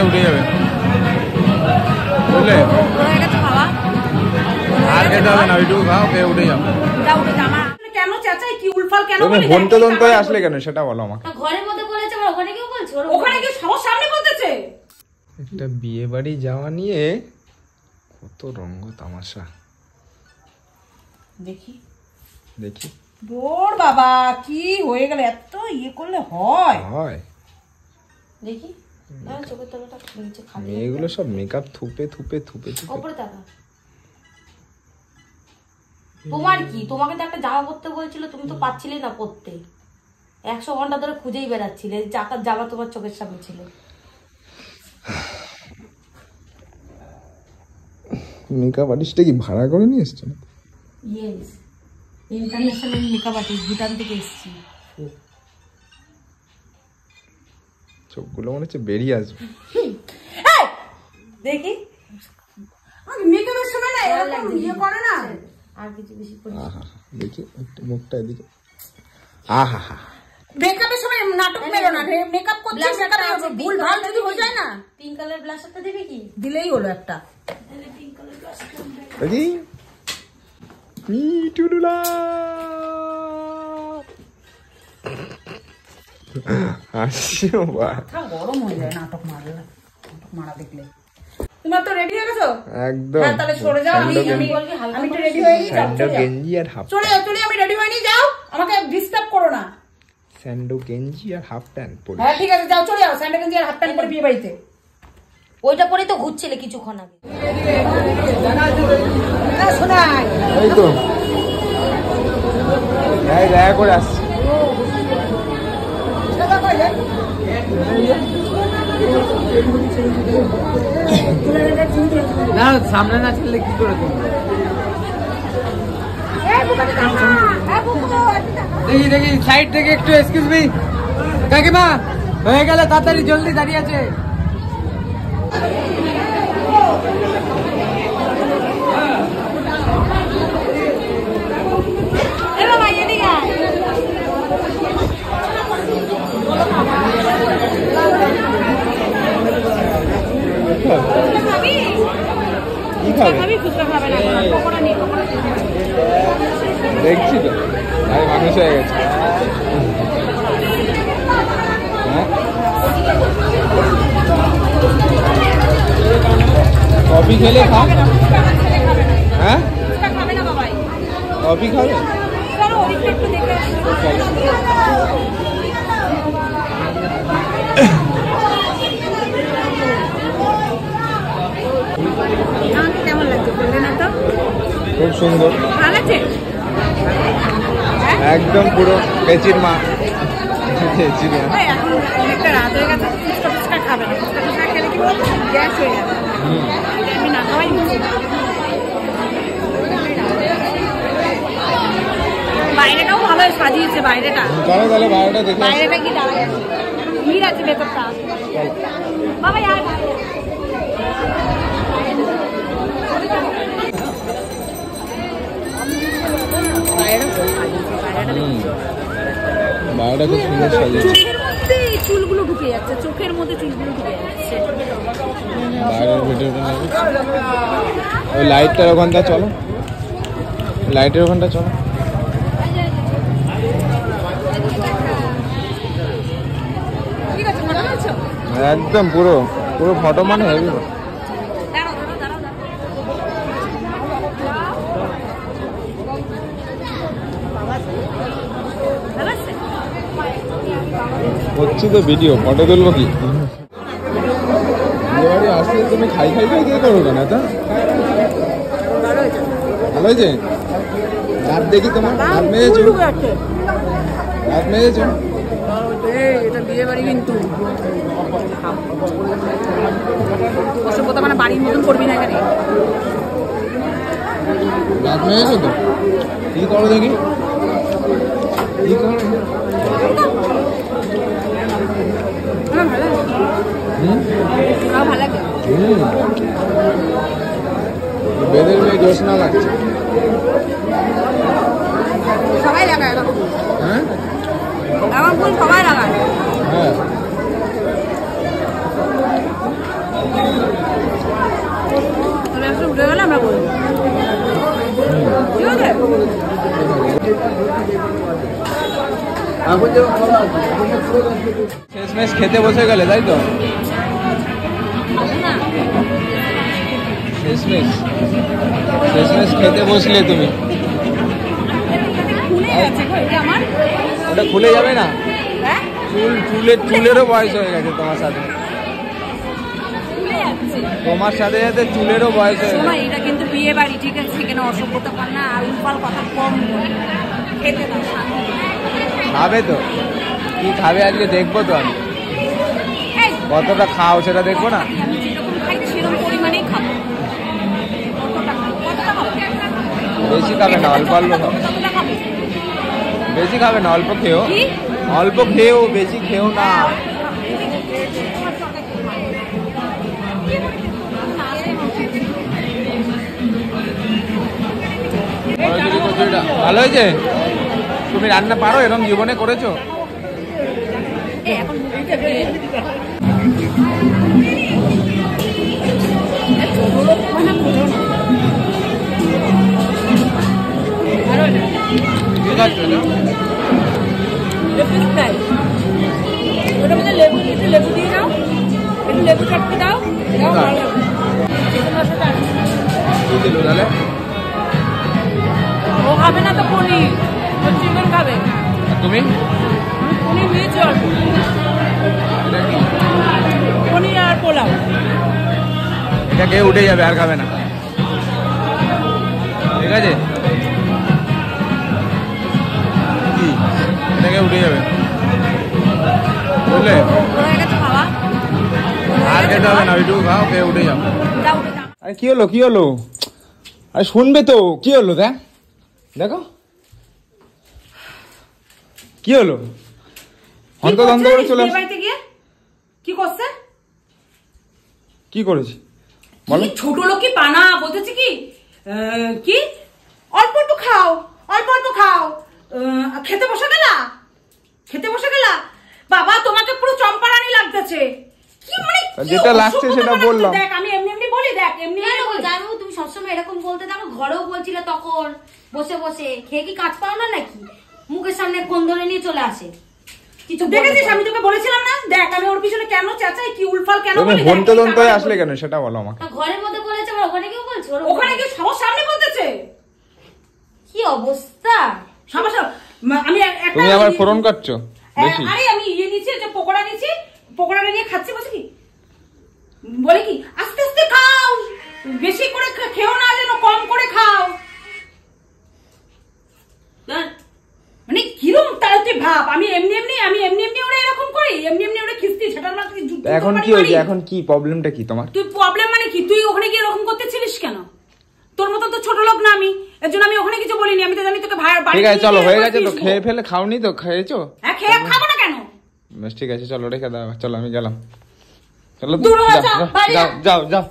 উঠে যাবে, বুঝলে? আর খেতে হবে না, ওইটুকু খাও, খেয়ে উঠে যাও। কেন চাচাই কি উলফাল কেন তুমি বলতে দন্ত আসলে কেন সেটা বলো আমাকে। ঘরের মধ্যে বলেছে, আবার ওখানে কেউ বলছো? ওখানে কি সবার সামনে বলতেছে? একটা বিয়ে বাড়ি যাওয়া নিয়ে কত রঙ্গ তামাশা। দেখি দেখি দৌড় বাবা, কি হয়ে গেল? এত ইয়ে করলে হয়? হয় দেখি চোখের তলাটা নিচে খালি, মেয়েগুলো সব মেকআপ থুপে থুপে থুপে থুপে। উপরে তাকা। তোমার কি? তোমাকে তো একটা জামা পরতে বলছিল, তুমি তো পাচ্ছিলে না পরতে। 100 ঘন্টা ধরে খুঁজেই বেড়াচ্ছিলে, চাকার জামা তোমার চোখের সামনে ছিল। মেকআপ আর্টিস্টটা কি ভাড়া করে নিয়ে এসছে? Yes, international makeup artist, Bhutan থেকে এসেছি। চোখগুলো মনে হচ্ছে বেরিয়ে আসবে। দেখি মেকআপের সময় না এরকম ইয়ে করে না। আর কিছু বেশি করি। আহা, দেখি একটু মুখটা এদিকে। আহা হা, মেকআপের সময় নাটক মেরো না, মেকআপ করছিস, মেকআপ ভুল ভাল যদি হয়ে যায় না। পিঙ্ক কালার ব্লাশারটা দেবে কি? দিলেই হলো একটা। দেখি মিটুলুলা আসিও বা মাথা গরম হয়ে যায় নাটক মারলে, নাটক মারা দেখলে। তোমার তো রেডি হয়ে গেছো একদম। হ্যাঁ, তাহলে সরে যাও। আমি তো রেডি হয়ে গেছি। স্যান্ডো গেঞ্জি আর হাফ, চলে যাও, চলে আমি রেডি হয়ে নি, যাও, আমাকে ডিস্টার্ব করো না। স্যান্ডো গেঞ্জি আর হাফ প্যান্ট পরে। হ্যাঁ ঠিক আছে, যাও, চলে যাও, স্যান্ডো গেঞ্জি আর হাফ প্যান্ট পরে বিয়ে বাড়িতে। ওইটা পরে তো ঘুরছিলে কিছুক্ষণ আগে। শোনাই এই তো দেখা করে আসছি। না সামনে না চললে কি করে তুমি? দেখি দেখি সাইড থেকে একটু, এক্সকিউজ মি কাকিমা, হয়ে গেলে তাড়াতাড়ি জলদি দাঁড়িয়ে আছে। কি খাবে? দেখছি তো ভাই, মানুষ হয়ে গেছে। কফি খেলে খা। হ্যাঁ কফি খাবে? কেমন লাগছে বললে না তো? খুব সুন্দর, ভালো লাগছে একদম পুরো পেচির মা। পেচির মা। এখন অনেকটা রাত হয়ে গেছে, ফুচকা ফুচকা খাবে না, ফুচকা ফুচকা খেলে কি বলতো গ্যাস হয়ে যাবে। আমি না খাওয়াই নিচ্ছি। বাইরেটাও ভালো সাজিয়েছে, বাইরেটা। চলো তাহলে বাইরেটা দেখে আসি। বাইরেটা কি দাঁড়ায় আছে, ভিড় আছে ভেতরটা। বাবা আর বাইরেটা খুব সুন্দর সাজিয়েছে। চোখের মধ্যে চুলগুলো ঢুকে যাচ্ছে, চোখের মধ্যে চুলগুলো ঢুকে যাচ্ছে। বাইরের ভিডিওটা নেবে, ওই লাইটটার ওখানটা চলো, লাইটের ওখানটা চলো। ঠিক আছে, মনে হচ্ছে একদম পুরো পুরো ফটো মানে হেভি। হচ্ছে তো ভিডিও, ফটো তুলবো কি? বিয়ে বাড়ি আসলে তুমি খাই খাই খাই দিয়ে করো কেন? তা ভালো হয়েছে। দাঁত দেখি তোমার, দাঁত মেরেছো, দাঁত মেরেছো। এটা বিয়ে বাড়ি কিন্তু কথা মানে বাড়ির মতন করবি না এখানে। দাঁত মেরেছো তো? কি করো দেখি, কি করো? বেদের মেয়ে জোৎস্না লাগছে। সবাই লাগায়, হ্যাঁ আমার ফুল সবাই লাগায়। হ্যাঁ শেষমেশ খেতে বসে গেলে তাই তো? শেষমেশ খেতে বসলে তুমি, ওটা খুলে যাবে না? চুলেরও বয়স হয়ে গেছে তোমার সাথে, তোমার সাথে সাথে চুলেরও বয়স হয়ে গেছে। এটা কিন্তু বিয়ে বাড়ি, ঠিক আছে? এখানে অসভ্যতা পান না, আর উল্পাল কথা কম খেতে দাও। খাবে তো, কি খাবে আজকে দেখবো তো আমি, কতটা খাও সেটা দেখবো না? আমি যেরকম খাই সেরকম পরিমাণেই খাবো। বেশি খাবে না, অল্প অল্প খাও। বেশি খাবে না, অল্প খেও, অল্প খেও, বেশি খেও না। ভালো হয়েছে? তুমি রান্না পারো? এরকম জীবনে করেছো? ওটা মধ্যে লেবু দিয়ে দাও, একটু লেবু চাটতে দাও। তাহলে ও খাবে না তো পনির, চিকেন খাবে। তুমি পনির দিয়েছি অল্প, পনির আর পোলাও। এটা খেয়ে উঠে যাবে, আর খাবে না, ঠিক আছে? কি এটা খেয়ে উঠে যাবে বুঝলে? আর খেতে হবে না, ওইটুকু খাও, খেয়ে উঠে যাও। আরে কি হলো, কি হলো? আরে শুনবে তো, কি হলো? দেখো কি হলো, হন্তদন্ত করে চলে আসছে। কি করছে? কি করেছি বলো? ছোট লোকই পানা বলতেছি কি কি অল্প অল্প খাও, অল্প অল্প খাও। খেতে বসে গেলা, খেতে বসে গেলা। বাবা তোমাকে পুরো চম্পারানি লাগতেছে। কি মানে যেটা লাগছে সেটা বললাম। দেখ আমি এমনি এমনি বলি, দেখ এমনি জানো তুমি সবসময় এরকম বলতে থাকো, ঘরেও বলছিলে তখন বসে বসে। খেয়ে কি কাজ পাও না নাকি? মুখের সামনে ফোন ধরে নিয়ে চলে আসে। কিছু দেখেছিস? আমি তোকে বলেছিলাম না, দেখ আমি ওর পিছনে কেন চাচাই, কি উলফাল কেন তুমি বলি। হন্তদন্ত হয়ে আসলে কেন সেটা বলো আমাকে। ঘরের মধ্যে বলেছে, আবার ওখানে কেউ বলছে? ওখানে কি সবার সামনে বলতেছে? কি অবস্থা! সবার সামনে আমি একটা তুমি আবার ফোরন কাটছো বেশি। আরে আমি নিয়েছি, যে পকোড়া নিয়েছি, পকোড়াটা নিয়ে খাচ্ছি বসে। কি বলে কি আস্তে আস্তে খাও, বেশি করে খেও না, যেন কম করে খাও। মানে কিরম তাড়াতাড়ি ভাব। আমি এমনি এমনি ওরা এরকম করি, এমনি এমনি ওরা খিস্তি, সেটার না তুই যুদ্ধ। এখন কি হয়েছে? এখন কি প্রবলেমটা কি তোমার? তুই প্রবলেম মানে কি? তুই ওখানে গিয়ে এরকম করতেছিলিস কেন? তোর মতো তো ছোট লোক না আমি, এর জন্য আমি ওখানে কিছু বলিনি। আমি তো জানি তোকে ভাই বাড়ি। ঠিক আছে চলো, হয়ে গেছে তো, খেয়ে ফেলে খাওনি তো? খেয়েছো? হ্যাঁ খেয়ে খাবো না কেন? বেশ ঠিক আছে চলো, রেখে দাও, চলো আমি গেলাম। চলো দূর হয়ে যা, যাও যাও যাও।